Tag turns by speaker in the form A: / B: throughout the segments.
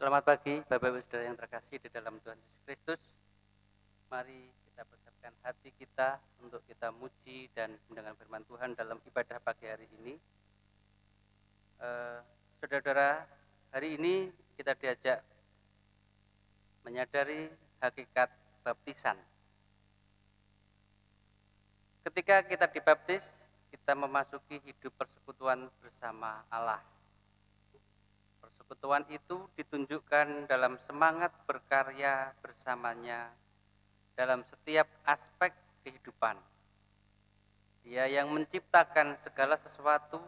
A: Selamat pagi, Bapak Ibu Saudara yang terkasih di dalam Tuhan Yesus Kristus. Mari kita persiapkan hati kita untuk kita muji dan mendengar firman Tuhan dalam ibadah pagi hari ini. Saudara-saudara, hari ini kita diajak menyadari hakikat baptisan. Ketika kita dibaptis, kita memasuki hidup persekutuan bersama Allah. Persekutuan itu ditunjukkan dalam semangat berkarya bersamanya dalam setiap aspek kehidupan. Dia yang menciptakan segala sesuatu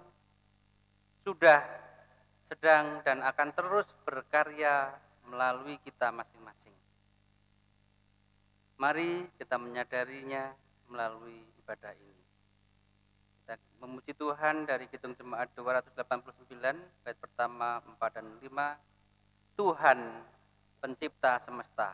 A: sudah, sedang, dan akan terus berkarya melalui kita masing-masing. Mari kita menyadarinya melalui ibadah ini. Kita memuji Tuhan dari Kidung Jemaat 289, bait pertama 4 dan 5. Tuhan pencipta semesta.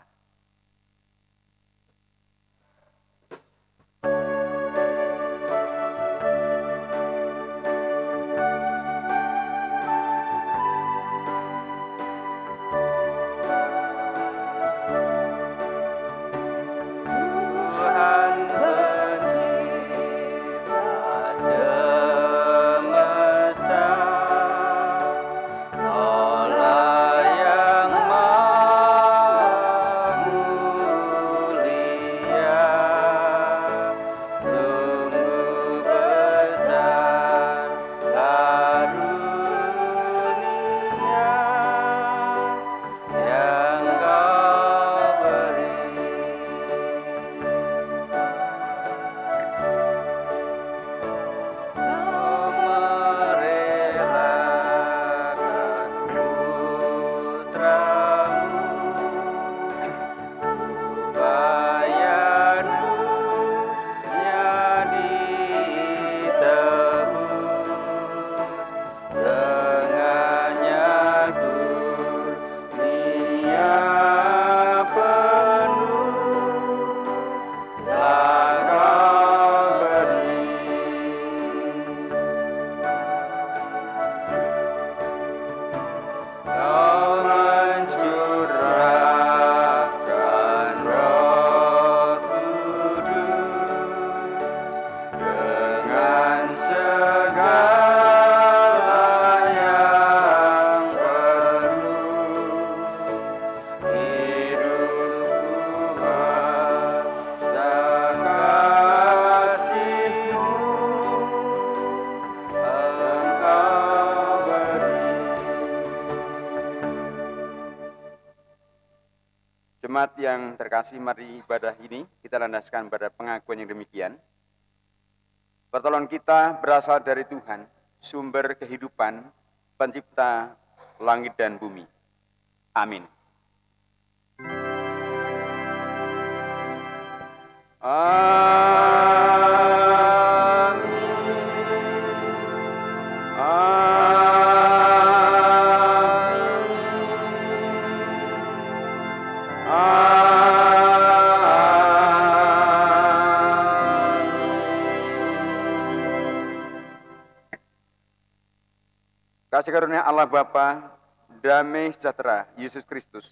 B: Jemaat yang terkasih, mari ibadah ini kita landaskan pada pengakuan yang demikian. Pertolongan kita berasal dari Tuhan, sumber kehidupan, pencipta langit dan bumi. Amin. Kasih karunia Allah Bapa, damai sejahtera Yesus Kristus,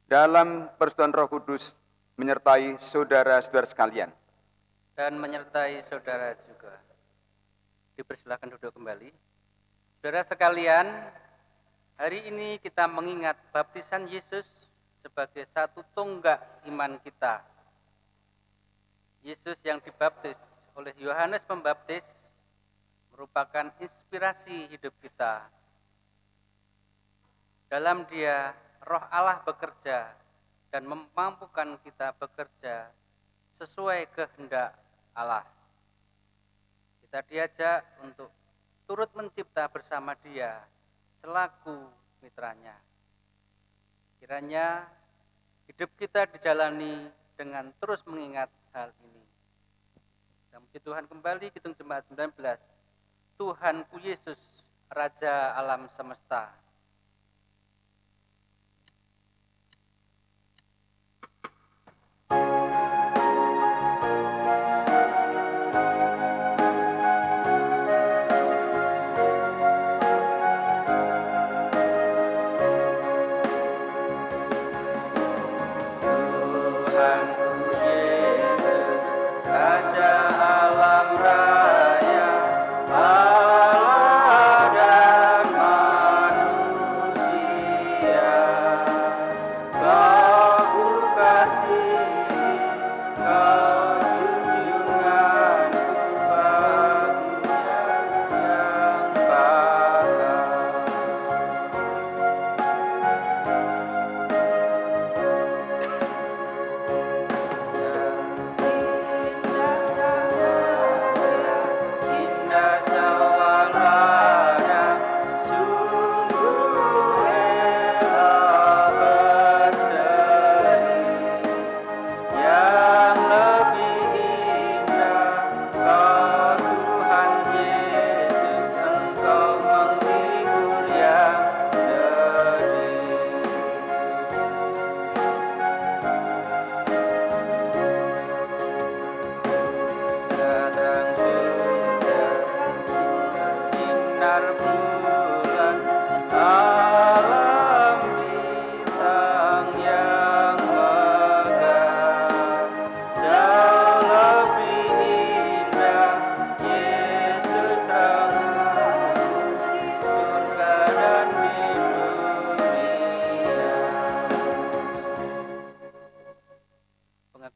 B: dalam persekutuan Roh Kudus menyertai saudara-saudara sekalian.
A: Dan menyertai saudara juga. Dipersilakan duduk kembali. Saudara sekalian, hari ini kita mengingat baptisan Yesus sebagai satu tonggak iman kita. Yesus yang dibaptis oleh Yohanes Pembaptis merupakan inspirasi hidup kita. Dalam Dia, Roh Allah bekerja dan memampukan kita bekerja sesuai kehendak Allah. Kita diajak untuk turut mencipta bersama Dia selaku mitranya. Kiranya hidup kita dijalani dengan terus mengingat hal ini. Dan puji Tuhan kembali, Kidung Jemaat 19. Tuhanku Yesus, Raja alam semesta.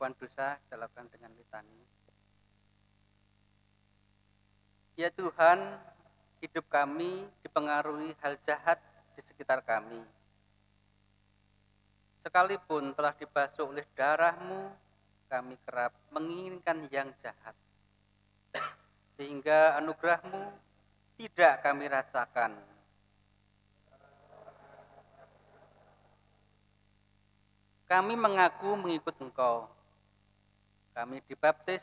A: pengakuan dosa kita lakukan dengan litani. Ya Tuhan, hidup kami dipengaruhi hal jahat di sekitar kami. Sekalipun telah dibasuh oleh darah-Mu, kami kerap menginginkan yang jahat. Sehingga anugerah-Mu tidak kami rasakan. Kami mengaku mengikut Engkau. Kami dibaptis,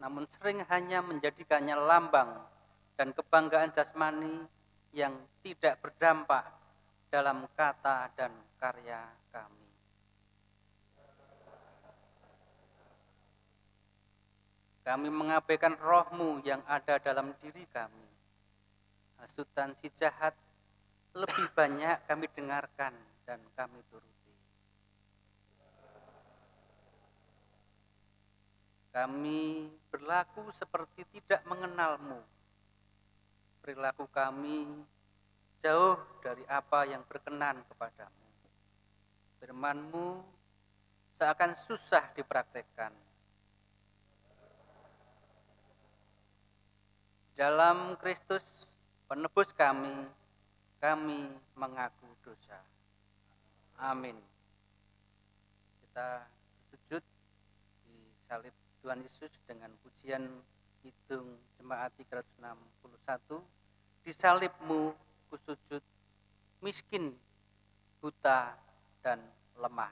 A: namun sering hanya menjadikannya lambang dan kebanggaan jasmani yang tidak berdampak dalam kata dan karya kami. Kami mengabaikan roh-Mu yang ada dalam diri kami. Hasutan si jahat lebih banyak kami dengarkan dan kami turuti. Kami berlaku seperti tidak mengenal-Mu. Perilaku kami jauh dari apa yang berkenan kepadamu. Firman-Mu seakan susah dipraktekkan. Dalam Kristus penebus kami mengaku dosa. Amin. Kita sujud di salib Tuhan Yesus dengan pujian Kidung Jemaat 361. Di salib-Mu kusujud, miskin, buta, dan lemah.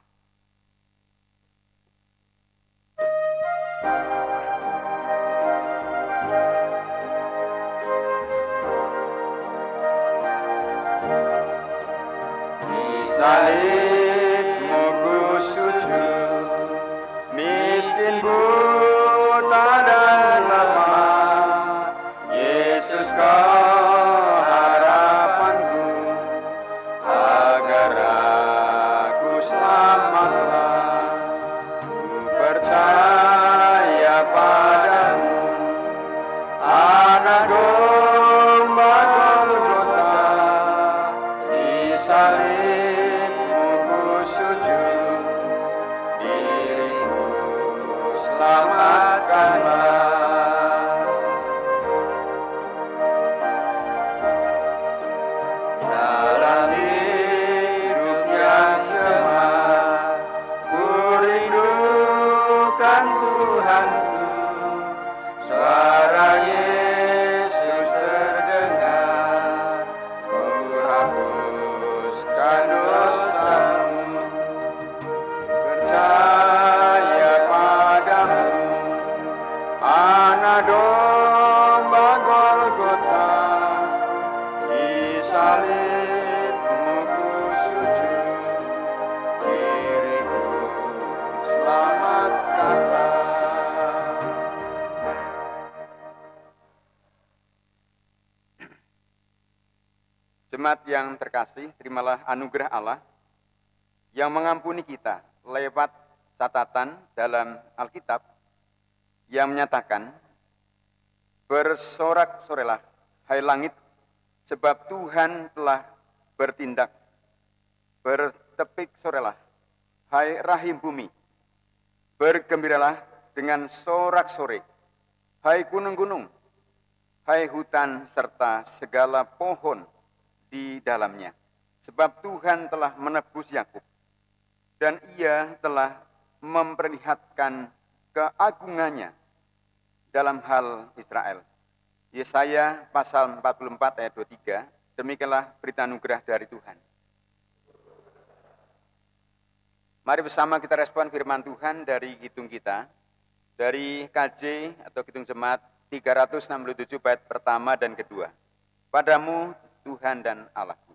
B: Di salib-Mu kusujud, miskin, buta, dan lemah. Yesus Kau harapanku, agar aku selamatlah. Ku percaya padamu, Anak Domba Golgota. Di salib-Mu kusujud, diriku selamatkanlah. Dalam hidup yang cemas, ku rindukan Tuhanku. Suara Yesus terdengar, Kau hapuskan dosamu. Percaya padamu, Anak Domba Golgota. Di salib-Mu kusujud, diriku selamatkanlah. Jemaat yang terkasih, terimalah anugerah Allah yang mengampuni kita lewat catatan dalam Alkitab yang menyatakan, bersorak-sorailah, hai langit, sebab Tuhan telah bertindak. Bertepik sorailah, hai rahim bumi. Bergembiralah dengan sorak-sorai, hai gunung-gunung, hai hutan serta segala pohon di dalamnya. Sebab Tuhan telah menebus Yakub, dan Ia telah memperlihatkan keagungannya dalam hal Israel. Yesaya pasal 44 ayat 23, demikianlah berita anugerah dari Tuhan. Mari bersama kita respon firman Tuhan dari Kidung kita, dari KJ atau Kidung Jemaat 367 bait pertama dan kedua. Padamu Tuhan dan Allahku.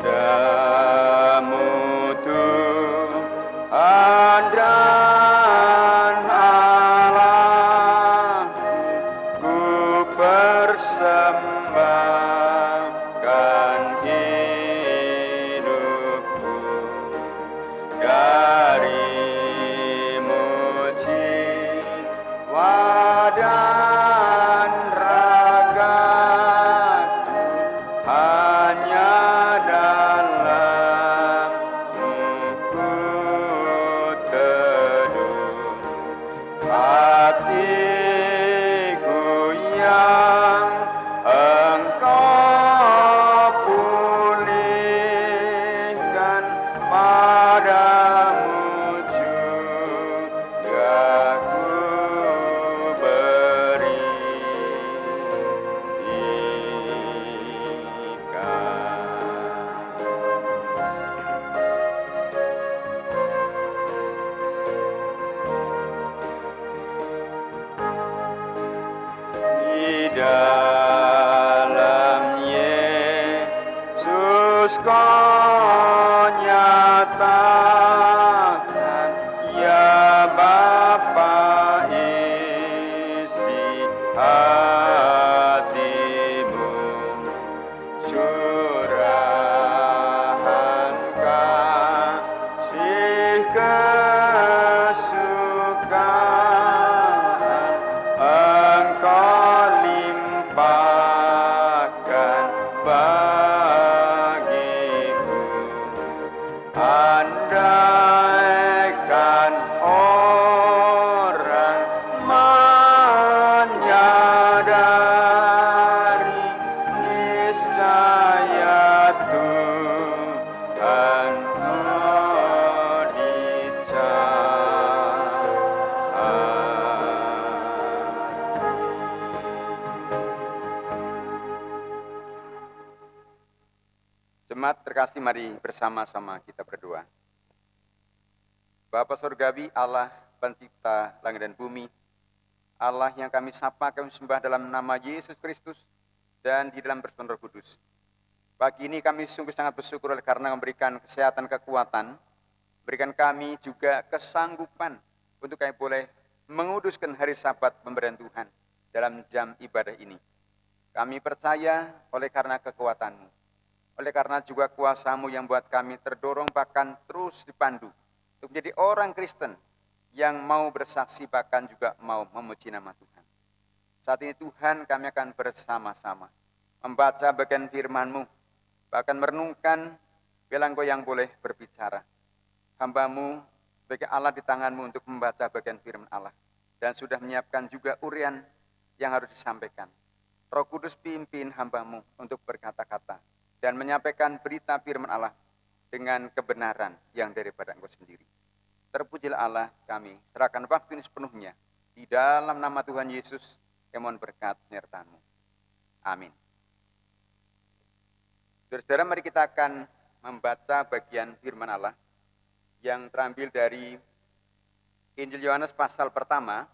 B: Padamu Tuhan dalam Yesus kau nyatakan, ya Bapa, isi hatimu, curahan kasih kesukaan Engkau limpahkan bagiku. Andaikan orang menyadari, niscaya Tuhan mau Jemaat terkasih, mari bersama-sama kita berdoa. Bapa Surgawi, Allah pencipta langit dan bumi, Allah yang kami sapa, kami sembah dalam nama Yesus Kristus dan di dalam persekutuan Roh Kudus. Pagi ini kami sungguh sangat bersyukur karena memberikan kesehatan, kekuatan, berikan kami juga kesanggupan untuk kami boleh menguduskan hari Sabat pemberian Tuhan dalam jam ibadah ini. Kami percaya oleh karena kekuatan-Mu, oleh karena juga kuasa-Mu yang buat kami terdorong bahkan terus dipandu untuk menjadi orang Kristen yang mau bersaksi bahkan juga mau memuji nama Tuhan. Saat ini Tuhan, kami akan bersama-sama membaca bagian firman-Mu, bahkan merenungkan bila Engkau yang boleh berbicara. Hamba-Mu sebagai Allah di tangan-Mu untuk membaca bagian firman Allah dan sudah menyiapkan juga urian yang harus disampaikan. Roh Kudus pimpin hamba-Mu untuk berkata-kata dan menyampaikan berita firman Allah dengan kebenaran yang daripada Engkau sendiri. Terpujilah Allah, kami serahkan waktu ini sepenuhnya di dalam nama Tuhan Yesus, yang mohon berkat penyertaan-Mu. Amin. Saudara-saudara, mari kita akan membaca bagian firman Allah yang terambil dari Injil Yohanes pasal pertama,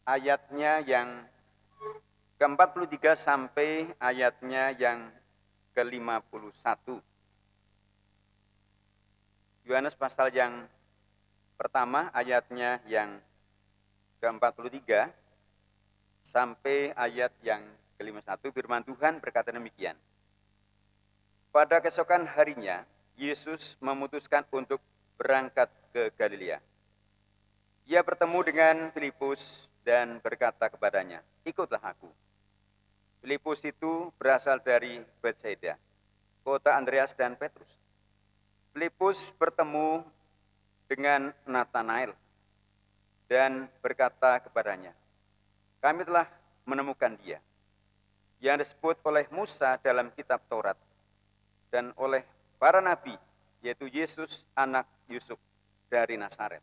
B: ayatnya yang ke-43 sampai ayatnya yang ke-51. Yohanes pasal yang pertama, ayatnya yang ke-43 sampai ayat yang ke-51, firman Tuhan berkata demikian. Pada keesokan harinya, Yesus memutuskan untuk berangkat ke Galilea. Ia bertemu dengan Filipus dan berkata kepadanya, "Ikutlah aku." Filipus itu berasal dari Betsaida, kota Andreas dan Petrus. Filipus bertemu dengan Nathanael dan berkata kepadanya, "Kami telah menemukan Dia, yang disebut oleh Musa dalam kitab Taurat dan oleh para nabi, yaitu Yesus anak Yusuf dari Nazaret."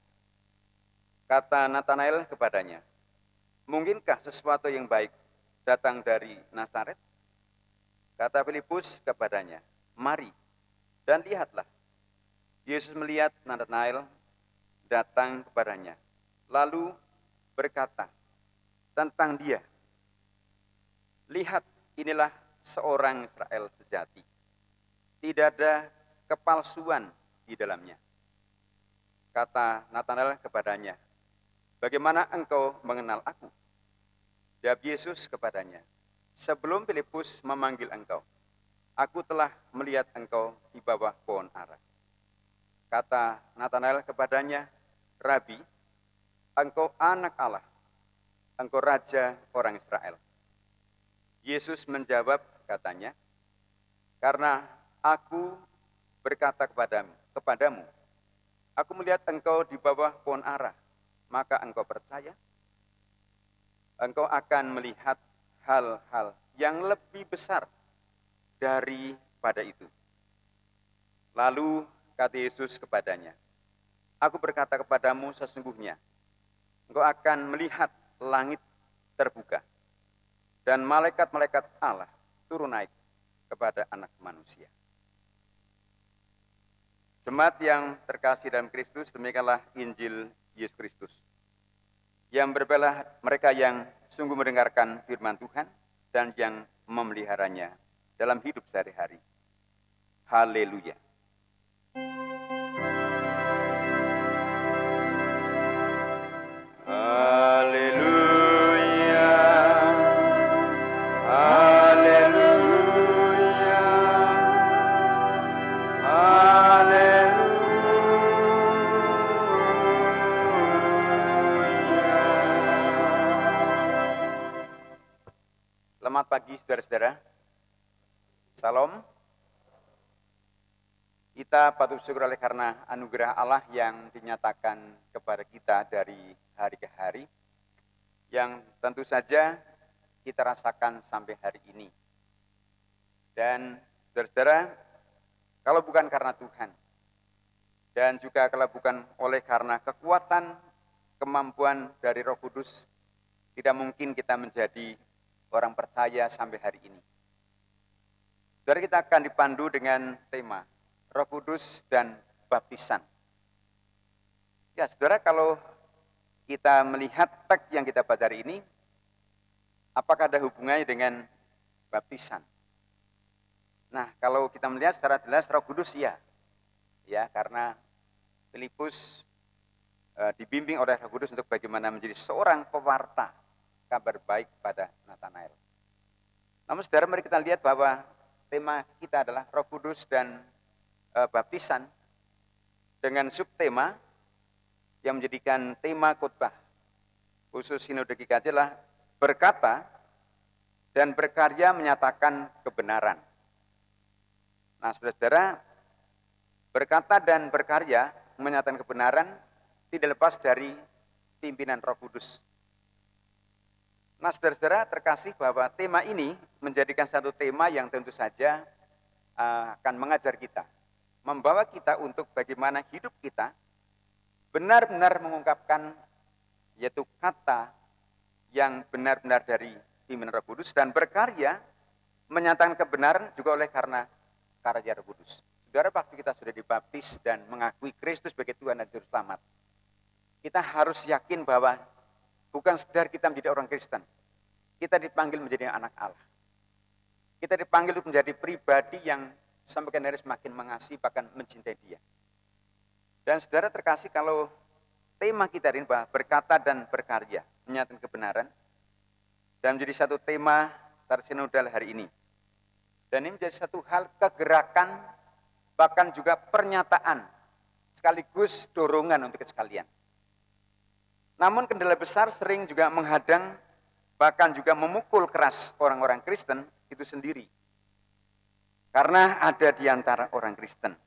B: Kata Nathanael kepadanya, "Mungkinkah sesuatu yang baik datang dari Nazaret?" Kata Filipus kepadanya, "Mari dan lihatlah." Yesus melihat Nathanael datang kepadanya, lalu berkata tentang dia, "Lihat, inilah seorang Israel sejati. Tidak ada kepalsuan di dalamnya." Kata Nathanael kepadanya, "Bagaimana engkau mengenal aku?" Jawab Yesus kepadanya, "Sebelum Filipus memanggil engkau, aku telah melihat engkau di bawah pohon ara." Kata Nathanael kepadanya, "Rabi, engkau anak Allah, engkau raja orang Israel." Yesus menjawab katanya, "Karena aku berkata kepadamu, aku melihat engkau di bawah pohon ara, maka engkau percaya? Engkau akan melihat hal-hal yang lebih besar daripada itu." Lalu kata Yesus kepadanya, "Aku berkata kepadamu, sesungguhnya engkau akan melihat langit terbuka dan malaikat-malaikat Allah turun naik kepada Anak Manusia." Jemaat yang terkasih dalam Kristus, demikianlah Injil Yesus Kristus. Yang berbahagia mereka yang sungguh mendengarkan firman Tuhan dan yang memeliharanya dalam hidup sehari-hari. Haleluya. Haleluya. Haleluya. Selamat pagi saudara-saudara. Salam. Kita patut bersyukur oleh karena anugerah Allah yang dinyatakan kepada kita dari hari ke hari, yang tentu saja kita rasakan sampai hari ini. Dan saudara-saudara, kalau bukan karena Tuhan, dan juga kalau bukan oleh karena kekuatan, kemampuan dari Roh Kudus, tidak mungkin kita menjadi orang percaya sampai hari ini. Saudara, kita akan dipandu dengan tema Roh Kudus dan baptisan. Ya, saudara, kalau kita melihat teks yang kita baca hari ini, apakah ada hubungannya dengan baptisan? Nah, kalau kita melihat secara jelas Roh Kudus ya, karena Filipus dibimbing oleh Roh Kudus untuk bagaimana menjadi seorang pewarta kabar baik pada Nathanael. Namun saudara, mari kita lihat bahwa tema kita adalah Roh Kudus dan baptisan, dengan subtema yang menjadikan tema khotbah khusus Sinode GKJ adalah berkata dan berkarya menyatakan kebenaran. Nah, saudara-saudara, berkata dan berkarya menyatakan kebenaran tidak lepas dari pimpinan Roh Kudus. Nah, saudara-saudara terkasih, bahwa tema ini menjadikan satu tema yang tentu saja akan mengajar kita, membawa kita untuk bagaimana hidup kita benar-benar mengungkapkan yaitu kata yang benar-benar dari pimpinan Roh Kudus, dan berkarya menyatakan kebenaran juga oleh karena karya Roh Kudus. Saudara, waktu kita sudah dibaptis dan mengakui Kristus sebagai Tuhan dan Juru Selamat, kita harus yakin bahwa bukan sekedar kita menjadi orang Kristen, kita dipanggil menjadi anak Allah. Kita dipanggil untuk menjadi pribadi yang sampai hari semakin mengasihi, bahkan mencintai Dia. Dan saudara terkasih, kalau tema kita ini bahwa berkata dan berkarya menyatakan kebenaran, dan menjadi satu tema tersinodal hari ini. Dan ini menjadi satu hal kegerakan, bahkan juga pernyataan, sekaligus dorongan untuk sekalian. Namun kendala besar sering juga menghadang, bahkan juga memukul keras orang-orang Kristen itu sendiri. Karena ada di antara orang Kristen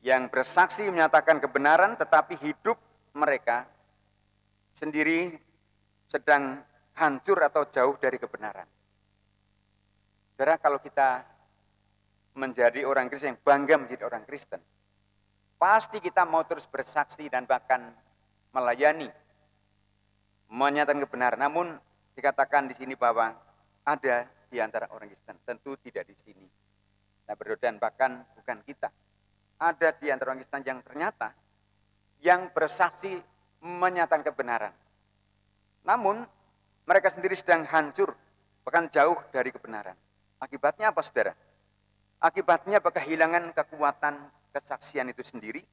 B: yang bersaksi menyatakan kebenaran, tetapi hidup mereka sendiri sedang hancur atau jauh dari kebenaran. Saudara, kalau kita menjadi orang Kristen, yang bangga menjadi orang Kristen, pasti kita mau terus bersaksi dan bahkan melayani, menyatakan kebenaran. Namun dikatakan di sini bahwa ada di antara orang Kristen, tentu tidak di sini. Nah, dan bahkan bukan kita. Ada di antara orang Kristen yang ternyata yang bersaksi menyatakan kebenaran. Namun mereka sendiri sedang hancur, bahkan jauh dari kebenaran. Akibatnya apa, saudara? Akibatnya kehilangan kekuatan kesaksian itu sendiri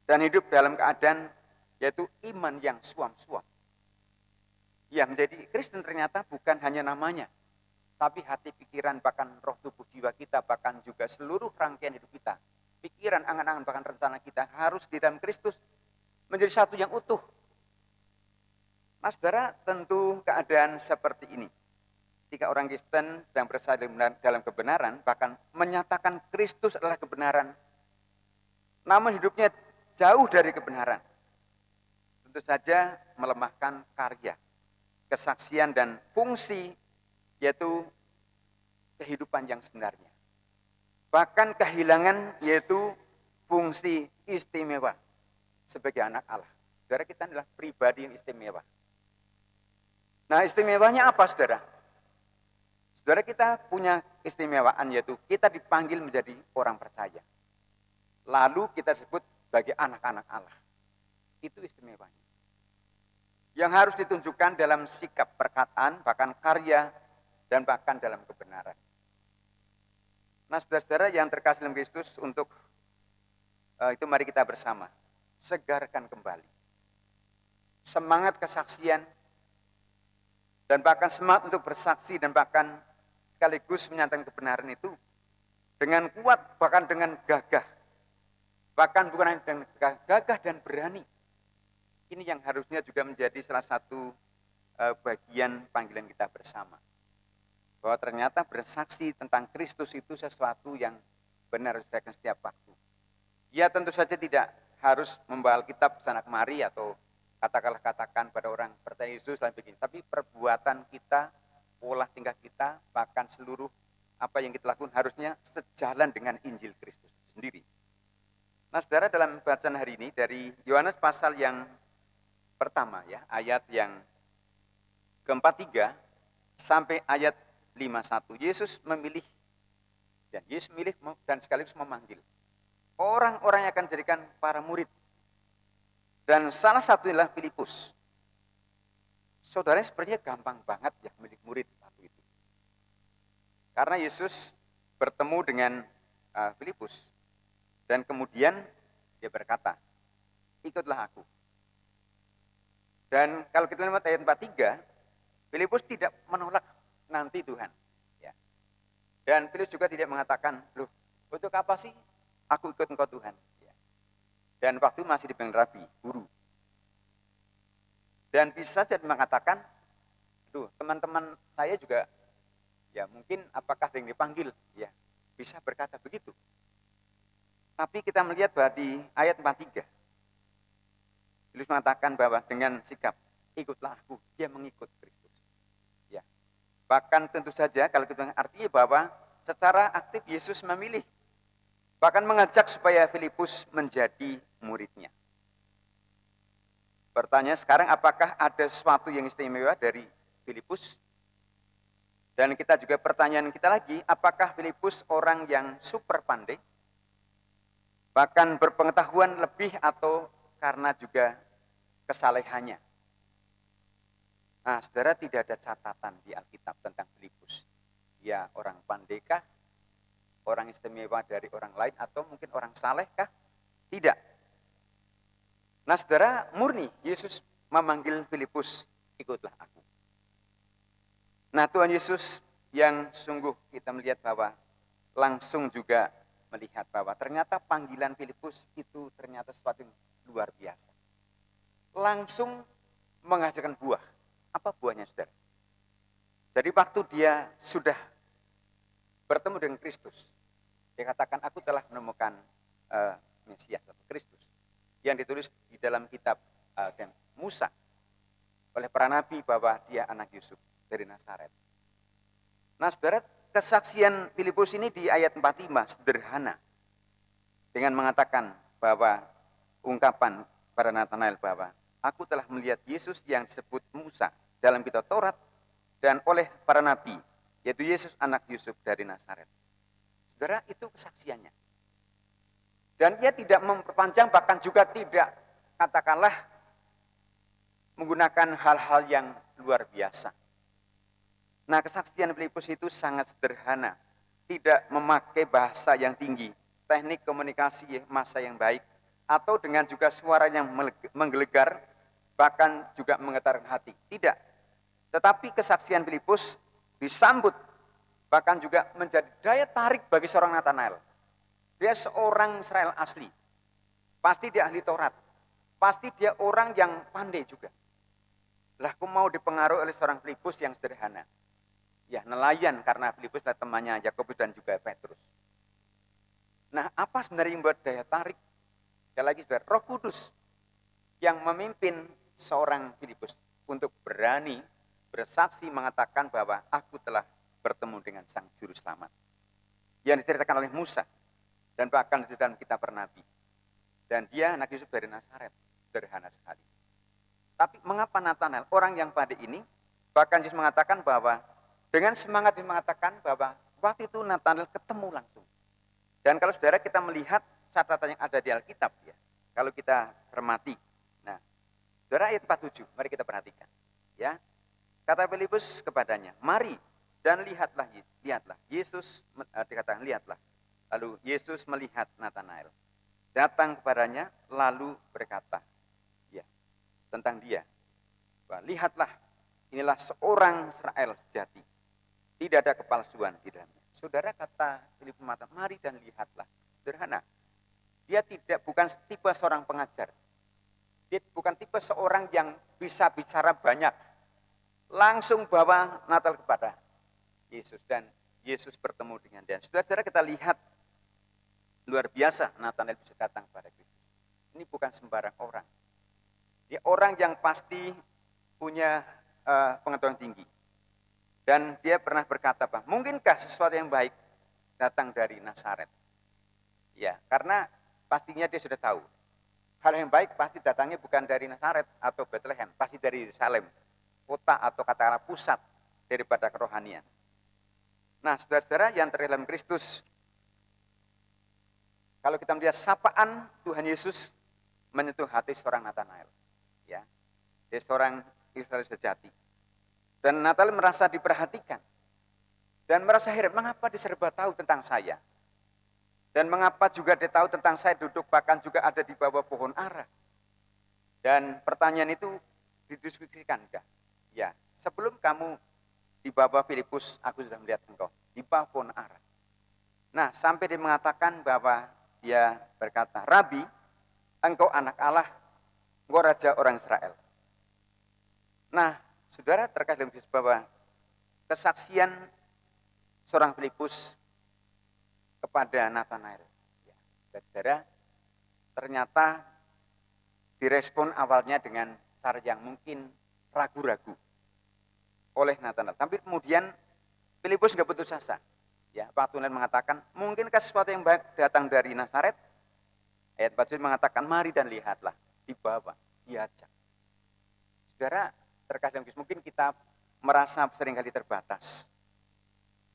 B: dan hidup dalam keadaan yaitu iman yang suam-suam. Yang menjadi Kristen ternyata bukan hanya namanya, tapi hati, pikiran, bahkan roh, tubuh, jiwa kita, bahkan juga seluruh rangkaian hidup kita, pikiran, angan-angan, bahkan rencana kita harus di dalam Kristus menjadi satu yang utuh. Nah, saudara, tentu keadaan seperti ini, ketika orang Kristen sedang bersatu dalam kebenaran, bahkan menyatakan Kristus adalah kebenaran, namun hidupnya jauh dari kebenaran, tentu saja melemahkan karya, kesaksian, dan fungsi, yaitu kehidupan yang sebenarnya. Bahkan kehilangan yaitu fungsi istimewa sebagai anak Allah. Saudara, kita adalah pribadi yang istimewa. Nah, istimewanya apa, saudara? Saudara, kita punya istimewaan, yaitu kita dipanggil menjadi orang percaya. Lalu kita disebut sebagai anak-anak Allah. Itu istimewanya. yang harus ditunjukkan dalam sikap perkataan, bahkan karya, dan bahkan dalam kebenaran. Nah, saudara-saudara yang terkasih dalam Kristus, untuk itu mari kita bersama segarkan kembali semangat kesaksian, dan bahkan semangat untuk bersaksi, dan bahkan sekaligus menyatakan kebenaran itu dengan kuat, bahkan dengan gagah. Bahkan bukan hanya dengan gagah dan berani. Ini yang harusnya juga menjadi salah satu bagian panggilan kita bersama. Bahwa ternyata bersaksi tentang Kristus itu sesuatu yang benar dilakukan setiap waktu. Ya tentu saja tidak harus membawa Alkitab sana kemari atau katakan pada orang percaya Yesus dan begini. Tapi perbuatan kita, pola tingkah kita, bahkan seluruh apa yang kita lakukan harusnya sejalan dengan Injil Kristus sendiri. Nah, saudara, dalam bacaan hari ini dari Yohanes pasal yang pertama, ya, ayat yang ke-43 sampai ayat 51, Yesus memilih, dan Yesus memilih dan sekaligus memanggil orang-orang yang akan jadikan para murid. Dan salah satunya adalah Filipus. Saudara, sebenarnya gampang banget ya memilih murid waktu itu. Karena Yesus bertemu dengan Filipus. Dan kemudian dia berkata, ikutlah aku. Dan kalau kita lihat ayat 43, Filipus tidak menolak nanti Tuhan. Ya. Dan Filipus juga tidak mengatakan, loh, untuk apa sih aku ikut engkau Tuhan? Ya. Dan waktu masih dipanggil rabi, guru. Dan bisa jadi mengatakan, tuh teman-teman saya juga, ya mungkin apakah yang dipanggil, ya bisa berkata begitu. Tapi kita melihat bahwa di ayat 43, Yesus mengatakan bahwa dengan sikap, ikutlah aku, dia mengikut Kristus. Ya. Bahkan tentu saja kalau kita artinya bahwa secara aktif Yesus memilih, bahkan mengajak supaya Filipus menjadi muridnya. Pertanyaan sekarang, apakah ada sesuatu yang istimewa dari Filipus? Dan kita juga pertanyaan kita lagi, apakah Filipus orang yang super pandai? Bahkan berpengetahuan lebih atau karena juga kesalehannya. Nah, saudara, tidak ada catatan di Alkitab tentang Filipus. Ya, orang pandaikah? Orang istimewa dari orang lain atau mungkin orang salehkah? Tidak. Nah, saudara, murni Yesus memanggil Filipus, ikutlah aku. Nah, Tuhan Yesus yang sungguh kita melihat bahwa langsung juga melihat bahwa ternyata panggilan Filipus itu ternyata sesuatu yang luar biasa. Langsung menghasilkan buah. Apa buahnya, saudara? Jadi waktu dia sudah bertemu dengan Kristus, dia katakan, aku telah menemukan Mesias atau Kristus yang ditulis di dalam kitab dan Musa oleh para nabi bahwa dia anak Yusuf dari Nazaret. Nah, saudara, kesaksian Filipus ini di ayat 45 sederhana dengan mengatakan bahwa ungkapan pada Nathanael bahwa aku telah melihat Yesus yang disebut Musa dalam kitab Taurat dan oleh para nabi, yaitu Yesus anak Yusuf dari Nazaret. Saudara, itu kesaksiannya. Dan ia tidak memperpanjang, bahkan juga tidak katakanlah menggunakan hal-hal yang luar biasa. Nah, kesaksian Filipus itu sangat sederhana, tidak memakai bahasa yang tinggi, teknik komunikasi massa yang baik, atau dengan juga suara yang menggelegar, bahkan juga menggetarkan hati. Tidak. Tetapi kesaksian Filipus disambut, bahkan juga menjadi daya tarik bagi seorang Nathanael. Dia seorang Israel asli, pasti dia ahli Taurat, pasti dia orang yang pandai juga. Lah, aku mau dipengaruhi oleh seorang Filipus yang sederhana. Ya, nelayan, karena Filipus adalah temannya Yakobus dan juga Petrus. Nah, apa sebenarnya yang membuat daya tarik? Sekali lagi, saudara, Roh Kudus yang memimpin seorang Filipus untuk berani bersaksi mengatakan bahwa aku telah bertemu dengan Sang Juru Selamat. Yang diceritakan oleh Musa dan bahkan di dalam kitab Nabi. Dan dia anak Yusuf dari Nazaret, sederhana sekali. Tapi mengapa Nathanael, orang yang pandai ini, bahkan Yesus mengatakan bahwa dengan semangat dia mengatakan bahwa waktu itu Nathanael ketemu langsung. Dan kalau saudara kita melihat catatan yang ada di Alkitab, ya, kalau kita cermati, nah, Saudara, ayat 47, mari kita perhatikan. Ya, kata Filipus kepadanya, mari dan lihatlah. Yesus dikatakan lihatlah. Lalu Yesus melihat Natanael, datang kepadanya lalu berkata, ya, tentang dia, bahwa lihatlah, inilah seorang Israel sejati, tidak ada kepalsuan di dalamnya. Saudara, kata Filipus mata, mari dan lihatlah. Sederhana, dia bukan tipe seorang pengajar, dia bukan tipe seorang yang bisa bicara banyak, langsung bawa Natal kepada Yesus dan Yesus bertemu dengan dia. Saudara-saudara, kita lihat luar biasa Natanael bisa datang kepada Kristus. Ini bukan sembarang orang. Dia orang yang pasti punya pengetahuan tinggi. Dan dia pernah berkata, Pak, mungkinkah sesuatu yang baik datang dari Nazaret? Ya, karena pastinya dia sudah tahu. Hal yang baik pasti datangnya bukan dari Nazaret atau Bethlehem, pasti dari Yerusalem, kota atau katakanlah pusat daripada kerohanian. Nah, saudara-saudara yang terlihat dalam Kristus, kalau kita melihat sapaan Tuhan Yesus menyentuh hati seorang Natanael, ya, dia seorang Israel sejati. Dan Natanael merasa diperhatikan dan merasa heran, mengapa dia serba tahu tentang saya? Dan mengapa juga dia tahu tentang saya duduk bahkan juga ada di bawah pohon ara? Dan pertanyaan itu didiskusikan, enggak? Ya, sebelum kamu di bawah Filipus, aku sudah melihat engkau di bawah pohon ara. Nah, sampai dia mengatakan bahwa dia berkata, Rabi, engkau anak Allah, engkau raja orang Israel. Nah, saudara, terkait dengan bahwa kesaksian seorang Filipus kepada Natanael, ya, saudara, ternyata direspon awalnya dengan cara yang mungkin ragu-ragu oleh Natanael. Tapi kemudian Filipus nggak putus asa. Ya, Pak Tuhan mengatakan, mungkinkah sesuatu yang baik datang dari Nazaret? Ayat 47 mengatakan, mari dan lihatlah, dibawa, diajak. Saudara, terkait dengan mungkin kita merasa seringkali terbatas.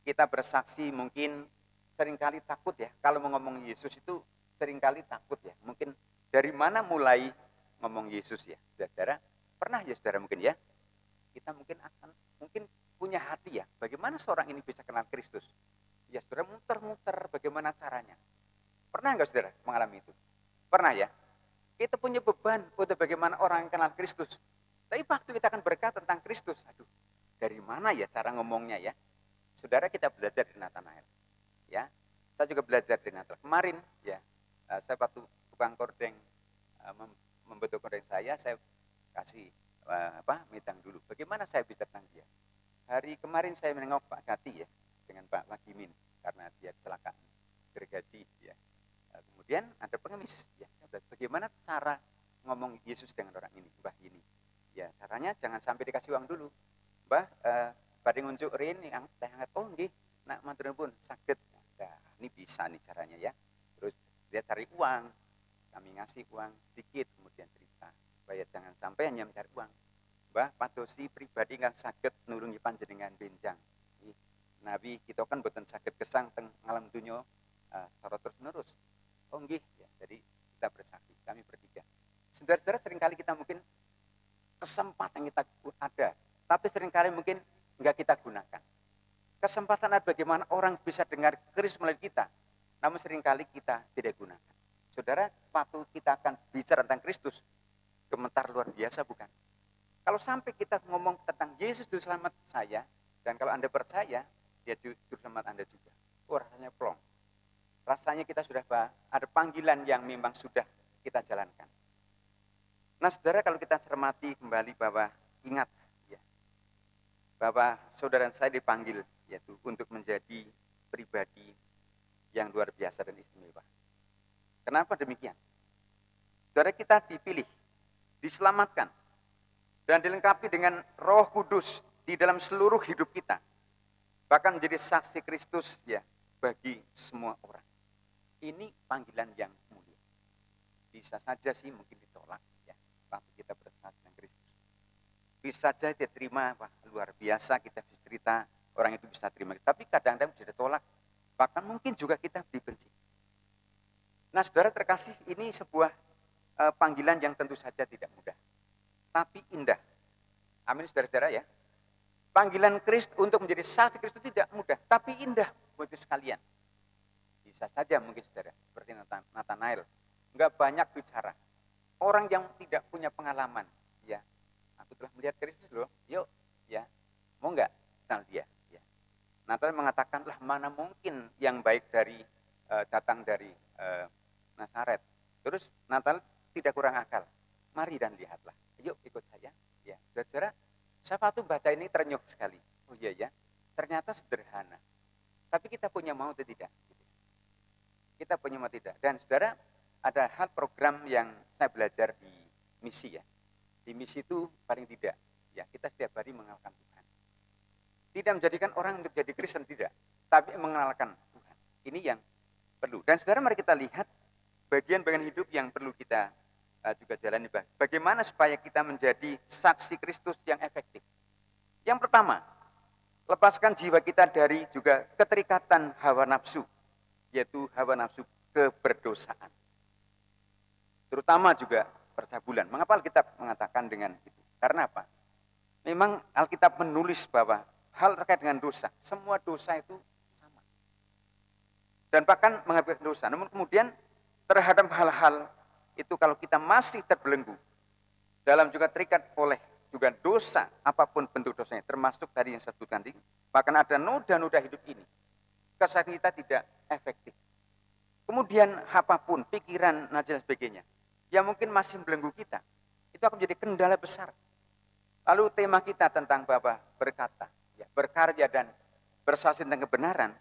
B: Kita bersaksi mungkin seringkali takut ya, kalau mau ngomong Yesus itu seringkali takut ya. Mungkin dari mana mulai ngomong Yesus ya, saudara? Pernah ya saudara mungkin ya? Kita mungkin punya hati ya, bagaimana seorang ini bisa kenal Kristus? Ya saudara, muter-muter bagaimana caranya. Pernah enggak saudara mengalami itu? Pernah ya? Kita punya beban untuk bagaimana orang kenal Kristus. Tapi waktu kita akan berkata tentang Kristus, aduh, dari mana ya cara ngomongnya ya? Saudara, kita belajar dari Natanael. Ya, saya juga belajar dari Natanael. Kemarin ya, saya waktu tukang kordeng membentuk kordeng saya kasih medang dulu. Bagaimana saya bisa tentang dia? Hari kemarin saya menengok Pak Gati ya, dengan Pak Magimin karena dia kecelakaan gergaji ya. Kemudian ada pengemis ya, bagaimana cara ngomong Yesus dengan orang ini, Mbah ini. Ya, caranya jangan sampai dikasih uang dulu. Mbah, badhe ngunjuk rin yang teh hangat. Oh nggih, nak matur nuwun saged. Nah, ini bisa nih caranya ya. Terus dia cari uang, kami ngasih uang sedikit, kemudian cerita. Supaya jangan sampai hanya mencari uang. Mbah, padosi pribadi kan saged nulungi panjenengan benjang. Nabi kita kan boten saged gesang teng ngalam dunya secara terus-menerus. Oh nggih, ya. Jadi kita bersaksi, kami bertiga. Saudara-saudara, seringkali kita mungkin kesempatan kita ada, tapi seringkali mungkin enggak kita gunakan. Kesempatan ada bagaimana orang bisa dengar Kristus melalui kita, namun seringkali kita tidak gunakan. Saudara, waktu kita akan bicara tentang Kristus, gemetar luar biasa bukan? Kalau sampai kita ngomong tentang Yesus Juru Selamat saya, dan kalau Anda percaya, dia Juru Selamat Anda juga. Oh, rasanya plong. Rasanya kita sudah ada panggilan yang memang sudah kita jalankan. Nah, saudara, kalau kita cermati kembali bahwa ingat ya, bahwa saudara saya dipanggil yaitu untuk menjadi pribadi yang luar biasa dan istimewa. Kenapa demikian? Saudara, kita dipilih, diselamatkan, dan dilengkapi dengan Roh Kudus di dalam seluruh hidup kita. Bahkan menjadi saksi Kristus ya bagi semua orang. Ini panggilan yang mulia. Bisa saja sih mungkin ditolak ya, waktu kita bersaksi dengan Kristus. Bisa saja dia terima, wah luar biasa kita bisa cerita, orang itu bisa terima. Tapi kadang-kadang bisa ditolak, bahkan mungkin juga kita dibenci. Nah saudara terkasih, ini sebuah panggilan yang tentu saja tidak mudah. tapi indah. Amin, saudara-saudara ya. Panggilan Kristus untuk menjadi saksi Kristus tidak mudah, tapi indah buat sekalian. Bisa saja mungkin saudara, seperti Nathanael, enggak banyak bicara. Orang yang tidak punya pengalaman, ya, aku telah melihat Kristus loh, yuk, ya, mau enggak kenal dia? Ya. Nathanael mengatakan, lah mana mungkin yang baik datang dari Nazaret. Terus Nathanael tidak kurang akal, mari dan lihatlah, yuk ikut saya. Ya, saudara, saya waktu baca ini ternyuh sekali. Oh iya ya, ternyata sederhana. Tapi kita punya mau atau tidak? Kita punya mau tidak? Dan saudara, ada hal program yang saya belajar di misi ya. Di misi itu paling tidak, ya kita setiap hari mengenalkan Tuhan. Tidak menjadikan orang untuk jadi Kristen, tidak. Tapi mengenalkan Tuhan. Ini yang perlu. Dan saudara, mari kita lihat bagian-bagian hidup yang perlu kita juga jalani. Bagaimana supaya kita menjadi saksi Kristus yang efektif. Yang pertama, lepaskan jiwa kita dari juga keterikatan hawa nafsu, yaitu hawa nafsu keberdosaan. Terutama juga percabulan. Mengapa Alkitab mengatakan dengan itu? Karena apa? Memang Alkitab menulis bahwa hal terkait dengan dosa, semua dosa itu sama. Dan bahkan menghapuskan dosa. Namun kemudian terhadap hal-hal itu kalau kita masih terbelenggu dalam juga terikat oleh juga dosa, apapun bentuk dosanya, termasuk tadi yang saya sebutkan tadi, bahkan ada noda-noda hidup ini, kesaksian kita tidak efektif. Kemudian apapun, pikiran, dan sebagainya, yang mungkin masih membelenggu kita, itu akan menjadi kendala besar. Lalu tema kita tentang bahwa berkata, ya, berkarya dan bersaksi tentang kebenaran,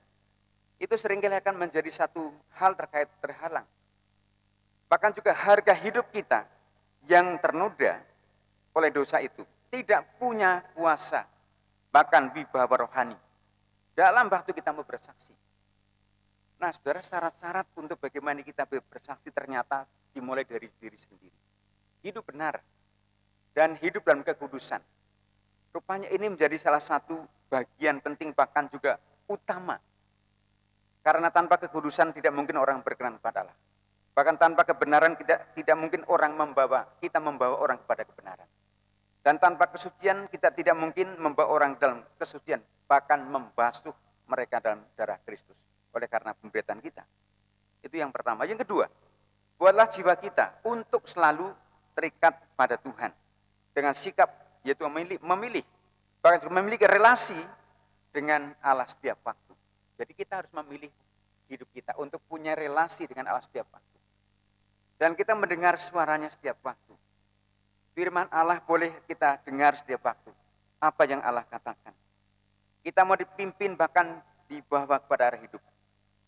B: itu seringkali akan menjadi satu hal terkait terhalang. Bahkan juga harga hidup kita yang ternoda oleh dosa itu tidak punya kuasa, bahkan wibawa rohani dalam waktu kita mau bersaksi. Nah, saudara, syarat-syarat untuk bagaimana kita bersaksi ternyata dimulai dari diri sendiri. Hidup benar dan hidup dalam kekudusan. Rupanya ini menjadi salah satu bagian penting, bahkan juga utama. Karena tanpa kekudusan tidak mungkin orang berkenan kepada Allah. Bahkan tanpa kebenaran tidak mungkin orang membawa orang kepada kebenaran. Dan tanpa kesucian kita tidak mungkin membawa orang dalam kesucian, bahkan membasuh mereka dalam darah Kristus. Oleh karena pemberitaan kita. Itu yang pertama. Yang kedua, buatlah jiwa kita untuk selalu terikat pada Tuhan. Dengan sikap, yaitu memilih, bahkan memiliki relasi dengan Allah setiap waktu. Jadi kita harus memilih hidup kita untuk punya relasi dengan Allah setiap waktu. Dan kita mendengar suaranya setiap waktu. Firman Allah boleh kita dengar setiap waktu. Apa yang Allah katakan. Kita mau dipimpin bahkan dibawa kepada arah hidup.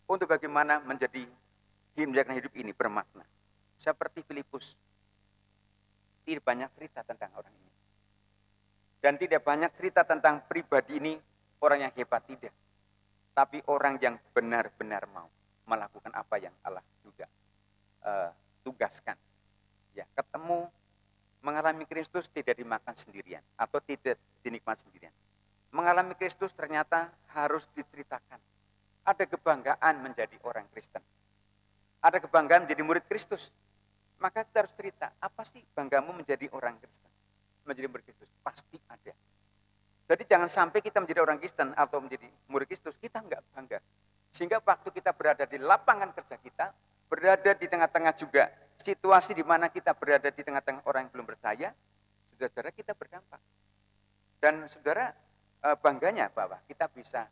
B: Untuk bagaimana menjadikan hidup ini bermakna. Seperti Filipus. Tidak banyak cerita tentang orang ini. Dan tidak banyak cerita tentang pribadi ini orang yang hebat, tidak. Tapi orang yang benar-benar mau melakukan apa yang Allah juga tugaskan. Ya, ketemu, mengalami Kristus tidak dimakan sendirian atau tidak dinikmati sendirian. Mengalami Kristus ternyata harus diceritakan. Ada kebanggaan menjadi orang Kristen. Ada kebanggaan menjadi murid Kristus. Maka kita harus cerita, apa sih banggamu menjadi orang Kristen? Menjadi murid Kristus, pasti ada. Jadi jangan sampai kita menjadi orang Kristen atau menjadi murid Kristus, kita enggak bangga. Sehingga waktu kita berada di lapangan kerja kita, berada di tengah-tengah juga situasi di mana kita berada di tengah-tengah orang yang belum percaya, saudara-saudara kita berdampak. Dan saudara bangganya bahwa kita bisa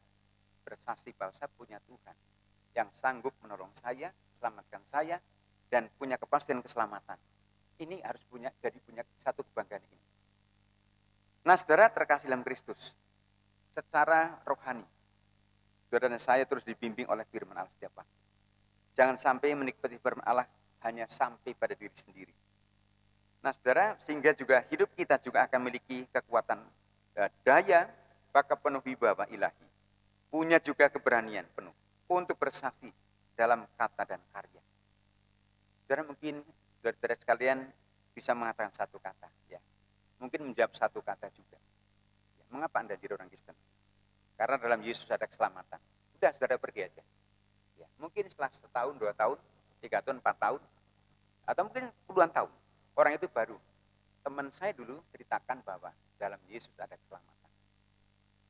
B: bersaksi bahwa saya punya Tuhan yang sanggup menolong saya, selamatkan saya, dan punya kepastian keselamatan. Ini harus punya satu kebanggaan ini. Nah, saudara terkasih dalam Kristus, secara rohani, saudara dan saya terus dibimbing oleh firman Allah setiap waktu. Jangan sampai menikmati firman Allah hanya sampai pada diri sendiri. Nah, saudara, sehingga juga hidup kita juga akan memiliki kekuatan daya, bahkan penuh wibawa ilahi. Punya juga keberanian penuh untuk bersaksi dalam kata dan karya. Saudara, mungkin saudara sekalian bisa mengatakan satu kata, ya. Mungkin menjawab satu kata juga. Ya, mengapa Anda jadi orang Kristen? Karena dalam Yesus ada keselamatan. Udah, saudara pergi aja. Ya, mungkin setelah 1 tahun, 2 tahun, 3 tahun, 4 tahun, atau mungkin puluhan tahun, orang itu baru Teman saya dulu ceritakan bahwa dalam Yesus ada keselamatan.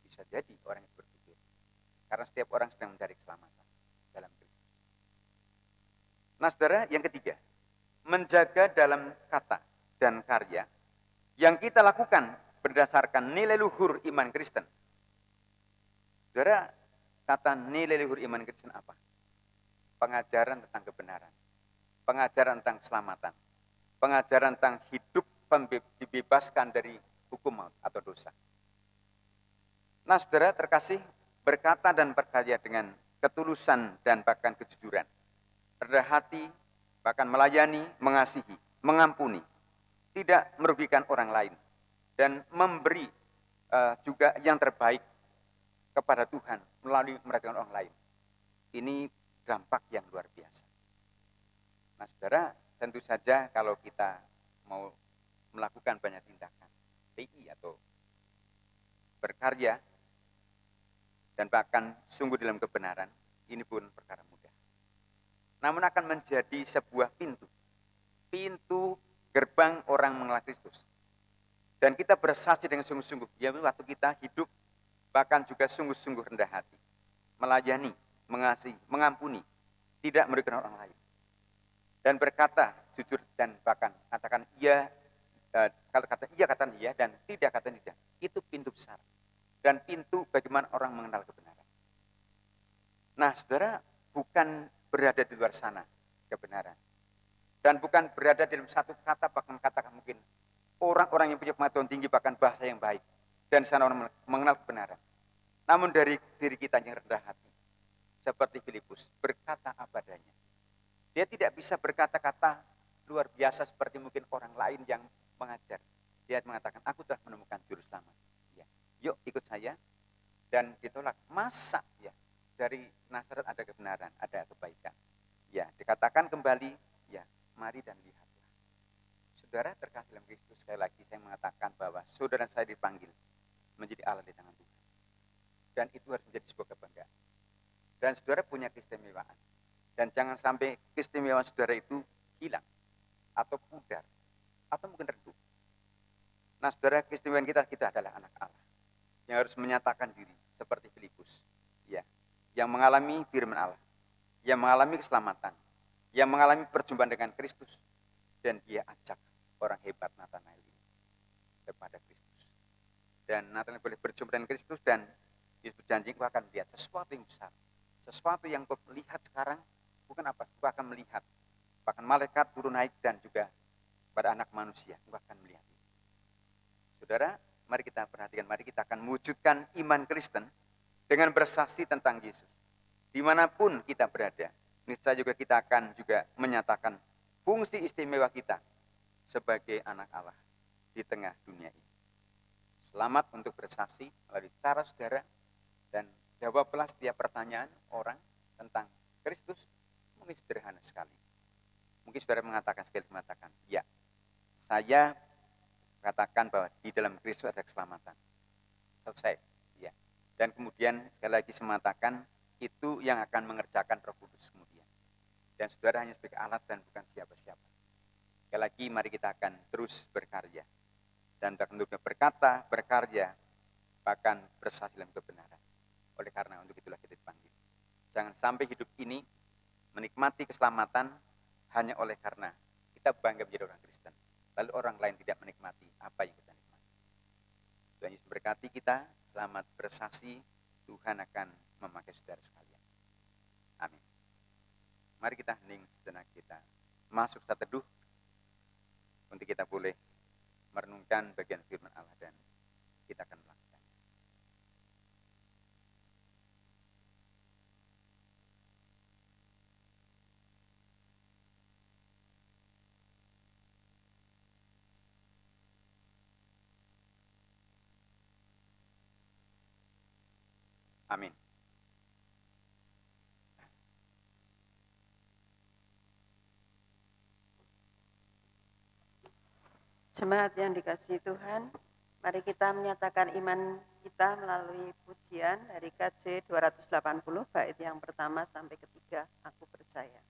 B: Bisa jadi orang itu berpikir, karena setiap orang sedang mencari keselamatan dalam Kristus. Nah saudara, yang ketiga, menjaga dalam kata dan karya yang kita lakukan berdasarkan nilai luhur iman Kristen. Saudara, kata nilai luhur iman Kristen apa? Pengajaran tentang kebenaran, pengajaran tentang keselamatan, pengajaran tentang hidup dibebaskan dari hukum maut atau dosa. Nah saudara terkasih, berkata dan berkarya dengan ketulusan dan bahkan kejujuran, rendah hati, bahkan melayani, mengasihi, mengampuni, tidak merugikan orang lain, dan memberi juga yang terbaik kepada Tuhan melalui mereka orang lain. Ini dampak yang luar biasa. Nah saudara, tentu saja kalau kita mau melakukan banyak tindakan, TI atau berkarya, dan bahkan sungguh dalam kebenaran, ini pun perkara mudah. Namun akan menjadi sebuah pintu gerbang orang mengenal Kristus. Dan kita bersaksi dengan sungguh-sungguh, ya waktu kita hidup, bahkan juga sungguh-sungguh rendah hati, melayani, mengasihi, mengampuni, tidak merugikan orang lain. Dan berkata jujur dan bahkan katakan iya, kalau kata iya katakan iya dan tidak katakan tidak. Itu pintu besar. Dan pintu bagaimana orang mengenal kebenaran. Nah saudara, bukan berada di luar sana kebenaran. Dan bukan berada dalam satu kata, bahkan katakan mungkin orang-orang yang punya pengetahuan tinggi, bahkan bahasa yang baik. Dan sana orang mengenal kebenaran. Namun dari diri kita yang rendah hati, seperti Filipus, berkata apa adanya. Dia tidak bisa berkata-kata luar biasa seperti mungkin orang lain yang mengajar. Dia mengatakan, aku telah menemukan juru selamat. Ya, yuk ikut saya. Dan ditolak, masa ya dari Nazaret ada kebenaran, ada kebaikan. Ya, dikatakan kembali, ya mari dan lihatlah. Saudara terkasih dalam Kristus, sekali lagi saya mengatakan bahwa saudara saya dipanggil menjadi Allah di tangan Tuhan. Dan itu harus menjadi sebuah kebanggaan. Dan saudara punya keistimewaan. Dan jangan sampai keistimewaan saudara itu hilang, atau pudar, atau mungkin redup. Nah saudara, keistimewaan kita adalah anak Allah, yang harus menyatakan diri seperti Filipus, ya, yang mengalami firman Allah, yang mengalami keselamatan, yang mengalami perjumpaan dengan Kristus, dan dia ajak orang hebat Nathanael ini kepada Kristus. Dan Nathanael boleh berjumpa dengan Kristus, dan Yesus berjanji engkau akan melihat sesuatu yang besar, sesuatu yang kau lihat sekarang bukan apa, engkau akan melihat bahkan malaikat turun naik dan juga pada anak manusia engkau akan melihat. Saudara, mari kita perhatikan, mari kita akan mewujudkan iman Kristen dengan bersaksi tentang Yesus. Dimanapun kita berada, niscaya juga kita akan juga menyatakan fungsi istimewa kita sebagai anak Allah di tengah dunia ini. Selamat untuk bersaksi melalui cara saudara, dan jawablah setiap pertanyaan orang tentang Kristus. Mungkin sederhana sekali. Mungkin saudara mengatakan, ya, saya katakan bahwa di dalam Kristus ada keselamatan. Selesai. Ya. Dan kemudian sekali lagi saya mengatakan, itu yang akan mengerjakan Roh Kudus kemudian. Dan saudara hanya sebagai alat dan bukan siapa-siapa. Sekali lagi mari kita akan terus berkarya. Dan untuk berkata, berkarya, bahkan bersaksi dalam kebenaran. Oleh karena untuk itulah kita dipanggil. Jangan sampai hidup ini menikmati keselamatan hanya oleh karena kita bangga menjadi orang Kristen. Lalu orang lain tidak menikmati apa yang kita nikmati. Tuhan Yesus berkati kita, selamat bersaksi, Tuhan akan memakai saudara sekalian. Amin. Mari kita hening sejenak, kita masuk saat teduh untuk kita boleh merenungkan bagian firman Allah dan kita akan melakukan. Amin.
C: Jemaat yang dikasihi Tuhan, mari kita menyatakan iman kita melalui pujian dari KJ 280 bait yang pertama sampai ketiga, aku percaya.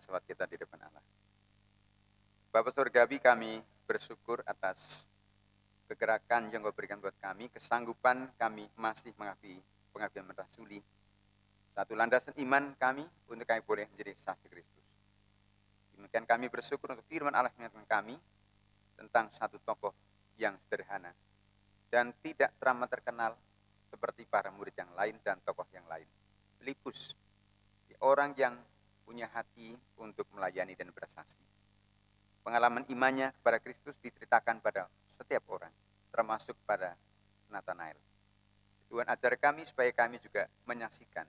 B: salawat kita di depan Allah. Bapa Surgawi, kami bersyukur atas kegerakan yang Kau berikan buat kami, kesanggupan kami masih mengabdi pengabdian merasuli. Satu landasan iman kami untuk kami boleh menjadi saksi Kristus. Demikian kami bersyukur untuk firman Allah mengingatkan kami tentang satu tokoh yang sederhana dan tidak teramat terkenal seperti para murid yang lain dan tokoh yang lain. Filipus, orang yang punya hati untuk melayani dan bersaksi. Pengalaman imannya kepada Kristus diceritakan pada setiap orang, termasuk pada Nathanael. Tuhan ajar kami supaya kami juga menyaksikan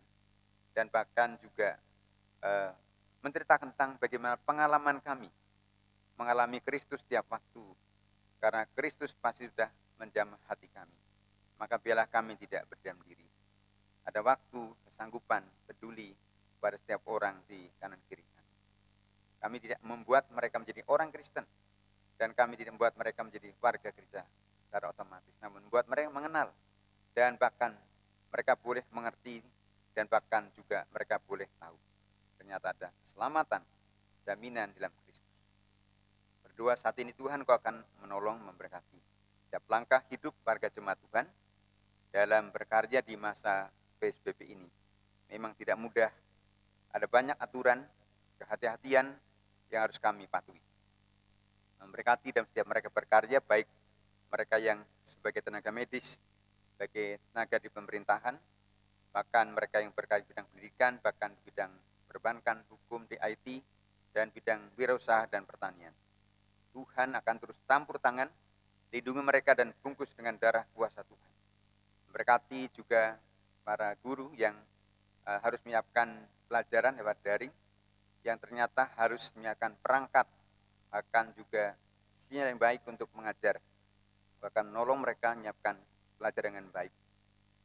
B: dan bahkan juga menceritakan tentang bagaimana pengalaman kami mengalami Kristus setiap waktu. Karena Kristus pasti sudah menjamah hati kami. Maka biarlah kami tidak berdiam diri. Ada waktu, kesanggupan, peduli pada setiap orang di kanan kiri kami. Kami tidak membuat mereka menjadi orang Kristen. Dan kami tidak membuat mereka menjadi warga gereja secara otomatis. Namun membuat mereka mengenal. Dan bahkan mereka boleh mengerti. Dan bahkan juga mereka boleh tahu. Ternyata ada keselamatan, jaminan dalam Kristus. Berdoa saat ini Tuhan, Kau akan menolong, memberkati setiap langkah hidup warga jemaat Tuhan dalam berkarya di masa PSBB ini. Memang tidak mudah, ada banyak aturan, kehati-hatian yang harus kami patuhi. Memberkati dan setiap mereka berkarya, baik mereka yang sebagai tenaga medis, sebagai tenaga di pemerintahan, bahkan mereka yang berkarya di bidang pendidikan, bahkan di bidang perbankan, hukum, di IT, dan bidang wirausaha dan pertanian. Tuhan akan terus campur tangan, lindungi mereka dan bungkus dengan darah kuasa Tuhan. Memberkati juga para guru yang harus menyiapkan pelajaran lewat daring, yang ternyata harus menyiapkan perangkat, akan juga sinyal yang baik untuk mengajar, bahkan menolong mereka menyiapkan pelajaran dengan baik,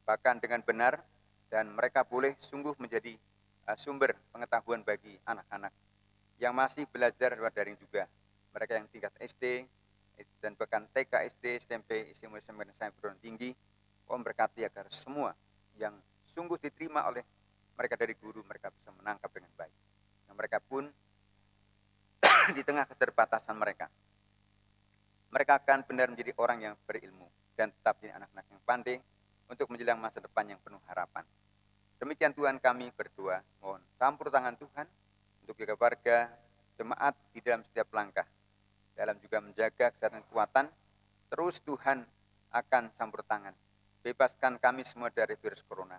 B: bahkan dengan benar, dan mereka boleh sungguh menjadi sumber pengetahuan bagi anak-anak yang masih belajar lewat daring juga. Mereka yang tingkat SD dan bahkan TK, SD, SMP, SMA, dan sampai perguruan tinggi, berkati agar semua yang sungguh diterima oleh mereka dari guru, mereka bisa menangkap dengan baik. Dan mereka pun di tengah keterbatasan mereka akan benar menjadi orang yang berilmu dan tetap jadi anak-anak yang pandai untuk menjelang masa depan yang penuh harapan. Demikian Tuhan, kami berdoa, mohon campur tangan Tuhan untuk jaga warga jemaat di dalam setiap langkah, dalam juga menjaga kesehatan kekuatan. Terus Tuhan akan campur tangan, bebaskan kami semua dari virus corona,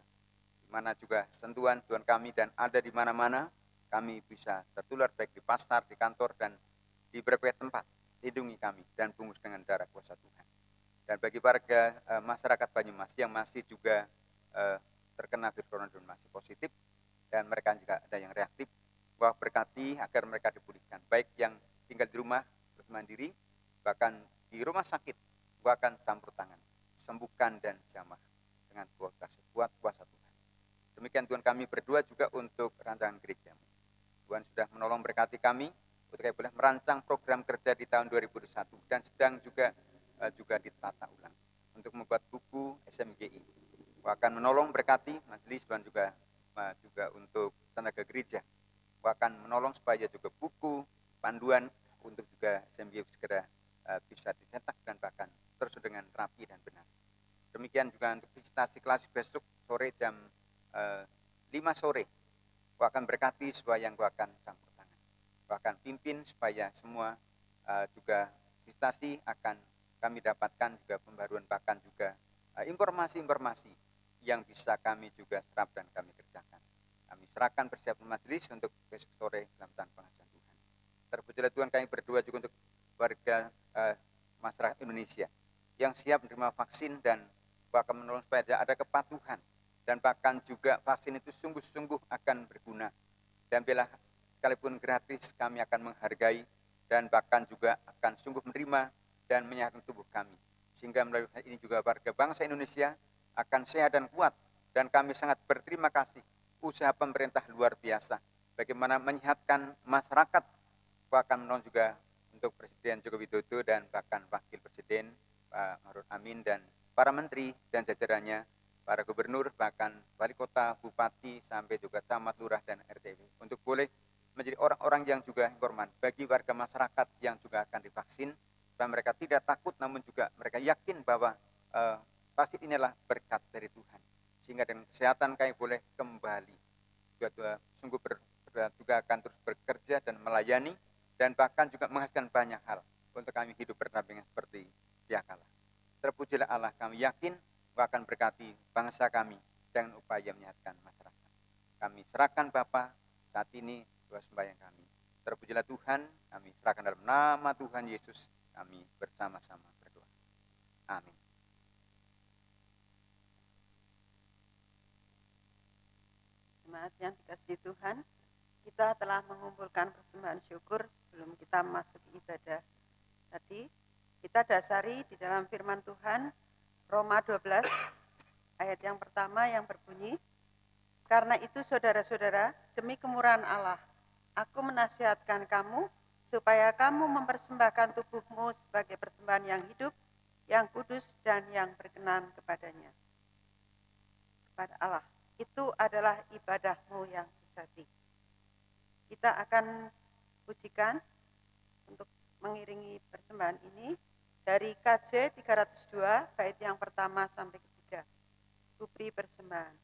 B: di mana juga sentuhan Tuhan kami dan ada di mana-mana kami bisa tertular, baik di pasar, di kantor, dan di berbagai tempat. Lindungi kami dan bungkus dengan darah kuasa Tuhan. Dan bagi warga masyarakat Banyumas yang masih juga terkena virus corona dan masih positif, dan mereka juga ada yang reaktif, bahwa berkati agar mereka dipulihkan, baik yang tinggal di rumah terus mandiri, bahkan di rumah sakit, bahkan campur tangan, sembuhkan dan jamah dengan kuat kuasa Tuhan. Demikian Tuhan, kami berdoa juga untuk rancangan gerejamu. Tuhan sudah menolong berkati kami untuk kami boleh merancang program kerja di tahun 2021 dan sedang juga ditata ulang untuk membuat buku SMGI. Akan menolong berkati majelis dan juga untuk tenaga gereja. Akan menolong supaya juga buku panduan untuk juga SMGI segera bisa dicetak dan bahkan terus dengan rapi dan benar. Demikian juga untuk visitasi kelas besok sore jam 5 sore. Akan berkati supaya yang akan campur tangan. Akan pimpin supaya semua juga visitasi akan kami dapatkan juga pembaruan, bahkan juga informasi-informasi yang bisa kami juga serap dan kami kerjakan. Kami serahkan persiapan majelis untuk besok sore dalam tangan pengajian Tuhan. Terpujilah Tuhan, kami berdoa juga untuk warga masyarakat Indonesia yang siap menerima vaksin dan bahkan menolong supaya ada kepatuhan, dan bahkan juga vaksin itu sungguh-sungguh akan berguna. Dan bila sekalipun gratis, kami akan menghargai dan bahkan juga akan sungguh menerima dan menyehatkan tubuh kami. Sehingga melalui ini juga warga bangsa Indonesia akan sehat dan kuat. Dan kami sangat berterima kasih usaha pemerintah luar biasa bagaimana menyehatkan masyarakat. Akan menolong juga untuk Presiden Joko Widodo dan bahkan Wakil Presiden Pak Maruf Amin dan para menteri dan jajarannya, para gubernur, bahkan wali kota, bupati, sampai juga camat, lurah, dan RT untuk boleh menjadi orang-orang yang juga korban bagi warga masyarakat yang juga akan divaksin, supaya mereka tidak takut namun juga mereka yakin bahwa vaksin ini adalah berkat dari Tuhan, sehingga dengan kesehatan kami boleh kembali juga sungguh juga akan terus bekerja dan melayani dan bahkan juga menghasilkan banyak hal untuk kami hidup berdampingan seperti Dia kala. Terpujilah Allah, kami yakin bahwa akan berkati bangsa kami dengan upaya menyehatkan masyarakat. Kami serahkan Bapa saat ini doa sembahyang kami. Terpujilah Tuhan, kami serahkan dalam nama Tuhan Yesus, kami bersama-sama berdoa. Amin.
C: Jemaat yang dikasihi Tuhan, kita telah mengumpulkan persembahan syukur sebelum kita masuk ibadah. Tadi kita dasari di dalam firman Tuhan Roma 12 ayat yang pertama yang berbunyi, karena itu saudara-saudara, demi kemurahan Allah, aku menasihatkan kamu supaya kamu mempersembahkan tubuhmu sebagai persembahan yang hidup, yang kudus dan yang berkenan kepadanya. Kepada Allah. Itu adalah ibadahmu yang sejati. Kita akan pujikan untuk mengiringi persembahan ini dari KJ 302 bait yang pertama sampai ketiga. Kubri persembahan.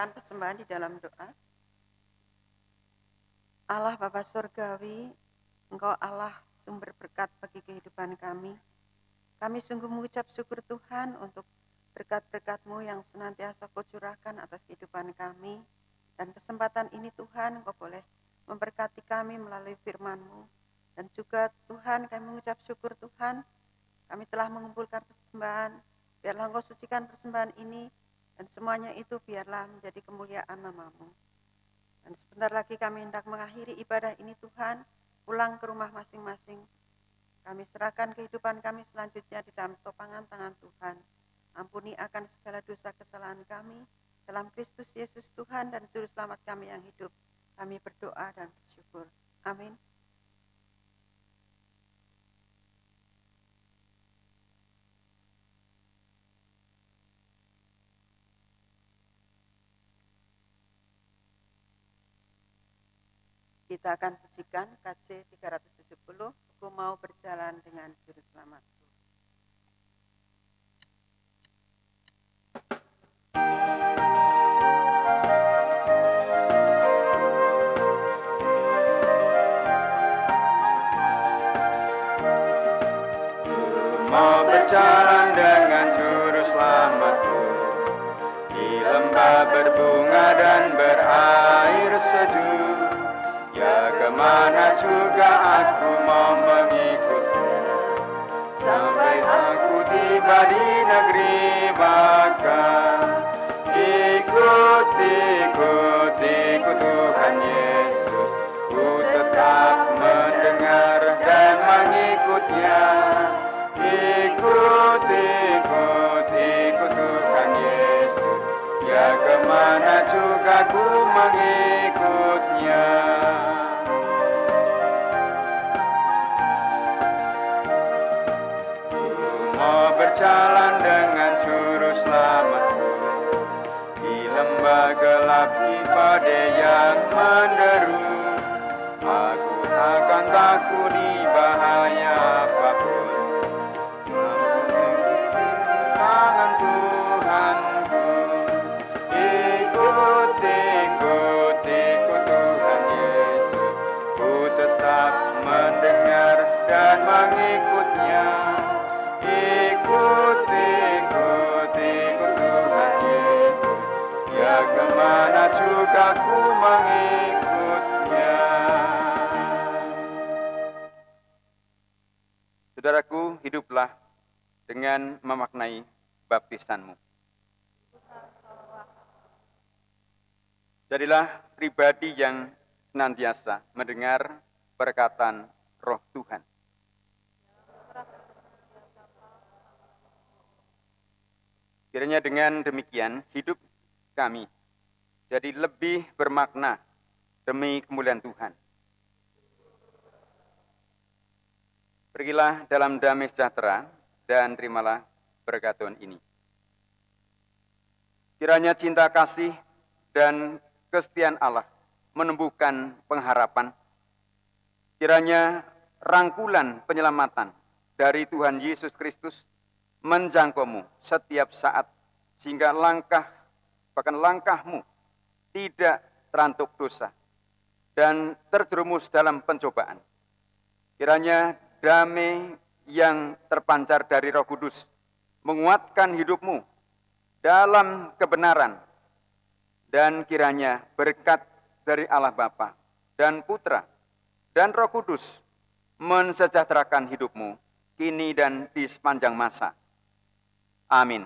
C: Persembahan di dalam doa. Allah Bapa Surgawi, Engkau Allah sumber berkat bagi kehidupan kami. Kami sungguh mengucap syukur Tuhan untuk berkat-berkat-Mu yang senantiasa Kau curahkan atas kehidupan kami. Dan kesempatan ini Tuhan, Engkau boleh memberkati kami melalui firman-Mu. Dan juga Tuhan, kami mengucap syukur Tuhan, kami telah mengumpulkan persembahan. Biarlah Engkau sucikan persembahan ini, dan semuanya itu biarlah menjadi kemuliaan nama-Mu. Dan sebentar lagi kami hendak mengakhiri ibadah ini Tuhan, pulang ke rumah masing-masing. Kami serahkan kehidupan kami selanjutnya di dalam topangan tangan Tuhan. Ampuni akan segala dosa kesalahan kami, dalam Kristus Yesus Tuhan dan Juru Selamat kami yang hidup. Kami berdoa dan bersyukur. Amin. Kita akan pujikan KJ 370, Aku Mau Berjalan Dengan Juru Selamatku.
B: Mau berjalan dengan Juru Selamatku, di lembah berbunga dan berair sejuk. Ya kemana juga aku mau mengikuti, sampai aku tiba di negeri Baka. Ikut Tuhan Yesus, ku tetap mendengar dan mengikutnya. Ikut Tuhan Yesus, ya kemana juga ku mengikut. berjalan dengan juru selamatku. Di lembah gelap di badai yang menderu, aku akan takut di bahaya apapun. Tangan Tuhanku, ikut Tuhan Yesus. Ku tetap mendengar dan mengikutnya. Ikut Tuhan Yesus. Ya kemana juga ku mengikutnya. Saudaraku, hiduplah dengan memaknai baptisanmu. Jadilah pribadi yang senantiasa mendengar perkataan Roh Tuhan. Kiranya dengan demikian hidup kami jadi lebih bermakna demi kemuliaan Tuhan. Pergilah dalam damai sejahtera dan terimalah berkat Tuhan ini. Kiranya cinta kasih dan kesetiaan Allah menumbuhkan pengharapan. Kiranya rangkulan penyelamatan dari Tuhan Yesus Kristus menjangkaumu setiap saat, sehingga bahkan langkahmu tidak terantuk dosa dan terjerumus dalam pencobaan. Kiranya damai yang terpancar dari Roh Kudus menguatkan hidupmu dalam kebenaran, dan kiranya berkat dari Allah Bapa dan Putra dan Roh Kudus mensejahterakan hidupmu kini dan di sepanjang masa. Amin.